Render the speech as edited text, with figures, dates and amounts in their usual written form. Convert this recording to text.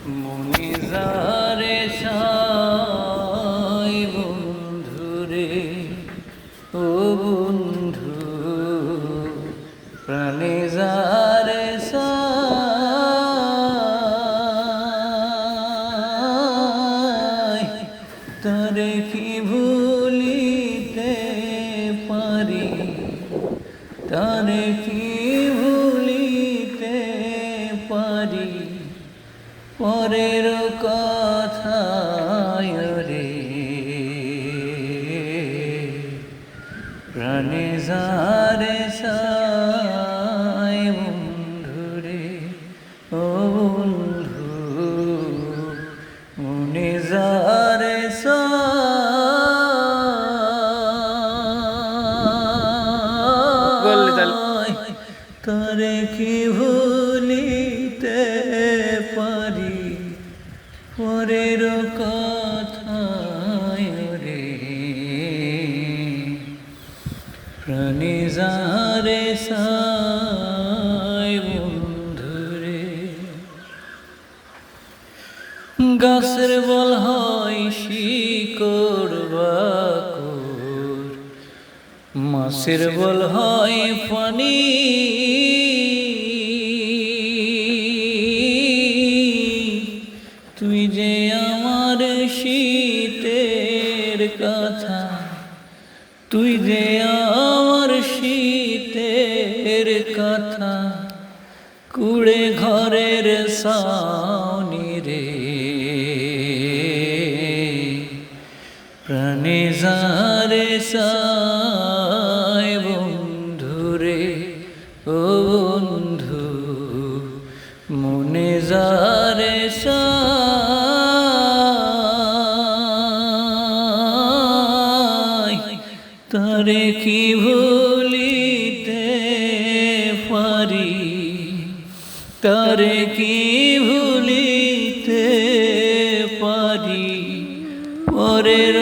মনে যারে সাই বন্ধুরে, ও বন্ধু প্রাণে যারে সাই, তারে কি ভুলিতে পারি, তারে কি ভুলিতে পারি, পরের কথায় রে প্রাণে যারে সাই বন্ধুরে, ও বন্ধু মনে যারে সাই, তারে কি ভুলিতে পারি, পরের কথায় রে প্রাণে যারে সাই বন্ধুরে। গাছের বল হয় শিকড় বাকর, মাছের বল হয় পানি, তুই যে আমার শীতের কথা, তুই যে আমার শীতের কথা, কুড়ে ঘরের সাউনি রে প্রাণে যারে সাই বন্ধুরে, ও বন্ধু মনে যারে সাই, তারে কি ভুলিতে পারি, তারে কি ভুলিতে পারি, পরের